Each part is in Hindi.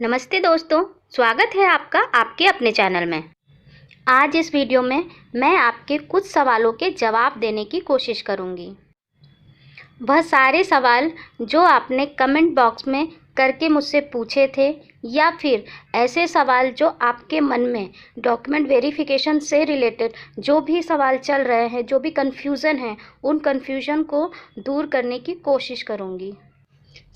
नमस्ते दोस्तों, स्वागत है आपका आपके अपने चैनल में। आज इस वीडियो में मैं आपके कुछ सवालों के जवाब देने की कोशिश करूंगी। वह सारे सवाल जो आपने कमेंट बॉक्स में करके मुझसे पूछे थे या फिर ऐसे सवाल जो आपके मन में डॉक्यूमेंट वेरिफिकेशन से रिलेटेड जो भी सवाल चल रहे हैं, जो भी कन्फ्यूज़न है, उन कन्फ्यूज़न को दूर करने की कोशिश करूंगी।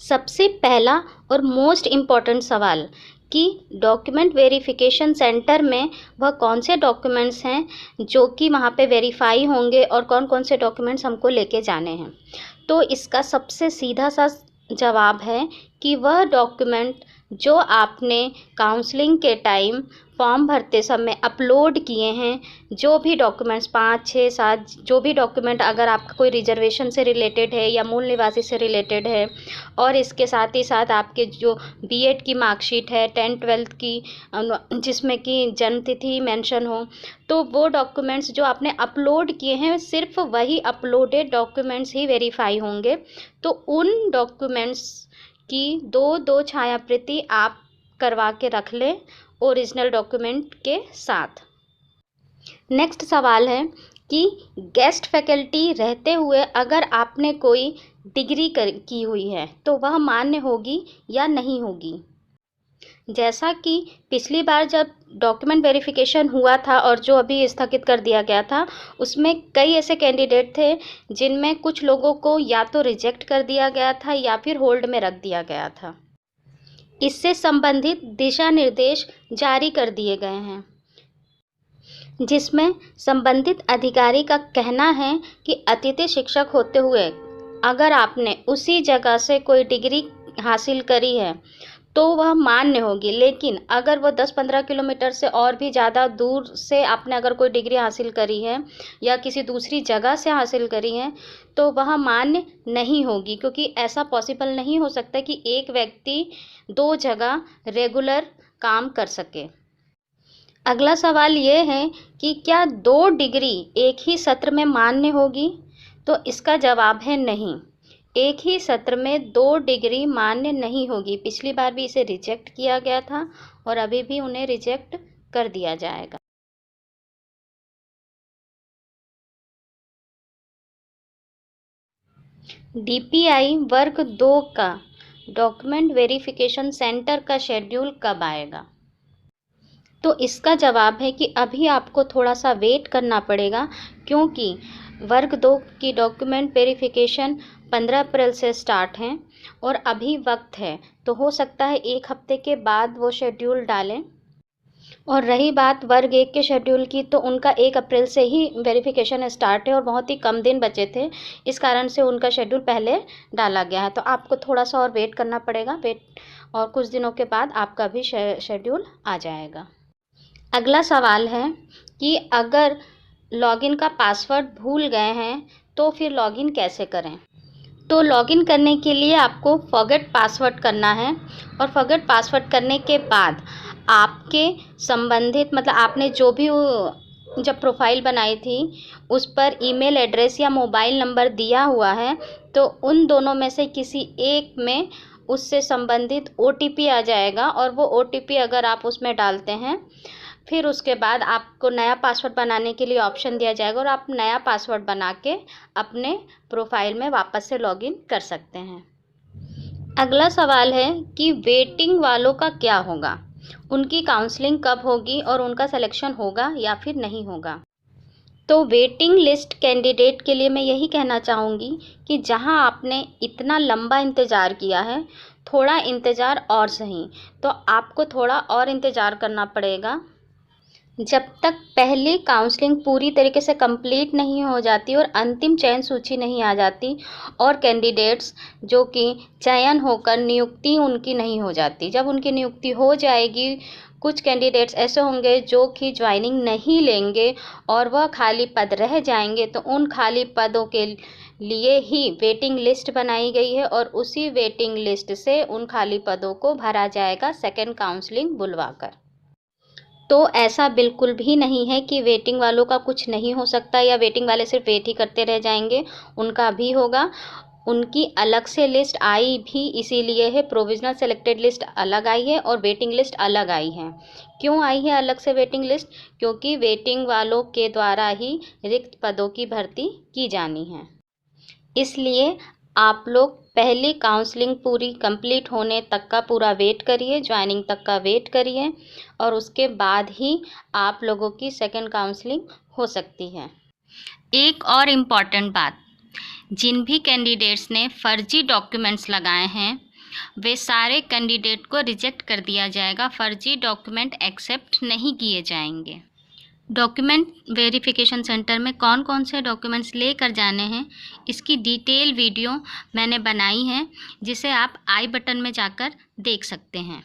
सबसे पहला और मोस्ट इम्पॉर्टेंट सवाल कि डॉक्यूमेंट वेरिफिकेशन सेंटर में वह कौन से डॉक्यूमेंट्स हैं जो कि वहाँ पे वेरीफाई होंगे और कौन कौन से डॉक्यूमेंट्स हमको लेके जाने हैं। तो इसका सबसे सीधा सा जवाब है कि वह डॉक्यूमेंट जो आपने काउंसलिंग के टाइम फॉर्म भरते समय अपलोड किए हैं, जो भी डॉक्यूमेंट्स 5, 6, 7 जो भी डॉक्यूमेंट अगर आपका कोई रिजर्वेशन से रिलेटेड है या मूल निवासी से रिलेटेड है, और इसके साथ ही साथ आपके जो बीएड की मार्कशीट है, 10th-12th की जिसमें कि जन्म तिथि मेंशन हो, तो वो डॉक्यूमेंट्स जो आपने अपलोड किए हैं सिर्फ वही अपलोडेड डॉक्यूमेंट्स ही वेरीफाई होंगे। तो उन डॉक्यूमेंट्स की दो छाया प्रति आप करवा के रख लें ओरिजिनल डॉक्यूमेंट के साथ। नेक्स्ट सवाल है कि गेस्ट फैकल्टी रहते हुए अगर आपने कोई डिग्री की हुई है तो वह मान्य होगी या नहीं होगी। जैसा कि पिछली बार जब डॉक्यूमेंट वेरिफिकेशन हुआ था और जो अभी स्थगित कर दिया गया था, उसमें कई ऐसे कैंडिडेट थे जिनमें कुछ लोगों को या तो रिजेक्ट कर दिया गया था या फिर होल्ड में रख दिया गया था। इससे संबंधित दिशा निर्देश जारी कर दिए गए हैं, जिसमें संबंधित अधिकारी का कहना है कि अतिथि शिक्षक होते हुए अगर आपने उसी जगह से कोई डिग्री हासिल करी है तो वह मान्य होगी, लेकिन अगर वो 10-15 किलोमीटर से और भी ज़्यादा दूर से आपने अगर कोई डिग्री हासिल करी है या किसी दूसरी जगह से हासिल करी है तो वह मान्य नहीं होगी, क्योंकि ऐसा पॉसिबल नहीं हो सकता कि एक व्यक्ति 2 जगह रेगुलर काम कर सके। अगला सवाल ये है कि क्या 2 डिग्री एक ही सत्र में मान्य होगी? तो इसका जवाब है नहीं। एक ही सत्र में 2 डिग्री मान्य नहीं होगी। पिछली बार भी इसे रिजेक्ट किया गया था और अभी भी उन्हें रिजेक्ट कर दिया जाएगा। डीपीआई वर्ग 2 का डॉक्यूमेंट वेरिफिकेशन सेंटर का शेड्यूल कब आएगा? तो इसका जवाब है कि अभी आपको थोड़ा सा वेट करना पड़ेगा, क्योंकि वर्ग 2 की डॉक्यूमेंट वेरिफिकेशन 15 अप्रैल से स्टार्ट है और अभी वक्त है, तो हो सकता है 1 हफ्ते के बाद वो शेड्यूल डालें। और रही बात वर्ग 1 के शेड्यूल की, तो उनका 1 अप्रैल से ही वेरिफिकेशन स्टार्ट है और बहुत ही कम दिन बचे थे, इस कारण से उनका शेड्यूल पहले डाला गया है। तो आपको थोड़ा सा और वेट करना पड़ेगा, और कुछ दिनों के बाद आपका भी शेड्यूल आ जाएगा। अगला सवाल है कि अगर लॉगिन का पासवर्ड भूल गए हैं तो फिर लॉगिन कैसे करें? तो लॉगिन करने के लिए आपको फॉरगेट पासवर्ड करना है, और फॉरगेट पासवर्ड करने के बाद आपके संबंधित आपने जो भी जब प्रोफाइल बनाई थी उस पर ईमेल एड्रेस या मोबाइल नंबर दिया हुआ है, तो उन दोनों में से किसी एक में उससे संबंधित OTP आ जाएगा, और वो OTP अगर आप उसमें डालते हैं फिर उसके बाद आपको नया पासवर्ड बनाने के लिए ऑप्शन दिया जाएगा और आप नया पासवर्ड बना के अपने प्रोफाइल में वापस से लॉगिन कर सकते हैं। अगला सवाल है कि वेटिंग वालों का क्या होगा? उनकी काउंसलिंग कब होगी और उनका सिलेक्शन होगा या फिर नहीं होगा? तो वेटिंग लिस्ट कैंडिडेट के लिए मैं यही कहना चाहूँगी कि जहां आपने इतना लंबा इंतज़ार किया है, थोड़ा इंतज़ार और सही, तो आपको थोड़ा और इंतज़ार करना पड़ेगा। जब तक पहली काउंसलिंग पूरी तरीके से कंप्लीट नहीं हो जाती और अंतिम चयन सूची नहीं आ जाती और कैंडिडेट्स जो कि चयन होकर नियुक्ति उनकी नहीं हो जाती। जब उनकी नियुक्ति हो जाएगी, कुछ कैंडिडेट्स ऐसे होंगे जो कि ज्वाइनिंग नहीं लेंगे और वह खाली पद रह जाएंगे, तो उन खाली पदों के लिए ही वेटिंग लिस्ट बनाई गई है और उसी वेटिंग लिस्ट से उन खाली पदों को भरा जाएगा सेकेंड काउंसलिंग बुलवाकर। तो ऐसा बिल्कुल भी नहीं है कि वेटिंग वालों का कुछ नहीं हो सकता या वेटिंग वाले सिर्फ वेट ही करते रह जाएंगे, उनका भी होगा। उनकी अलग से लिस्ट आई भी इसीलिए है, प्रोविजनल सेलेक्टेड लिस्ट अलग आई है और वेटिंग लिस्ट अलग आई है। क्यों आई है अलग से वेटिंग लिस्ट? क्योंकि वेटिंग वालों के द्वारा ही रिक्त पदों की भर्ती की जानी है। इसलिए आप लोग पहली काउंसलिंग पूरी कंप्लीट होने तक का पूरा वेट करिए, ज्वाइनिंग तक का वेट करिए, और उसके बाद ही आप लोगों की सेकंड काउंसलिंग हो सकती है। एक और इम्पॉर्टेंट बात, जिन भी कैंडिडेट्स ने फर्जी डॉक्यूमेंट्स लगाए हैं वे सारे कैंडिडेट को रिजेक्ट कर दिया जाएगा। फर्जी डॉक्यूमेंट एक्सेप्ट नहीं किए जाएंगे। डॉक्यूमेंट वेरिफिकेशन सेंटर में कौन कौन से डॉक्यूमेंट्स लेकर जाने हैं इसकी डिटेल वीडियो मैंने बनाई है, जिसे आप आई बटन में जाकर देख सकते हैं।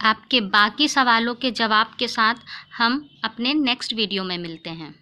आपके बाकी सवालों के जवाब के साथ हम अपने नेक्स्ट वीडियो में मिलते हैं।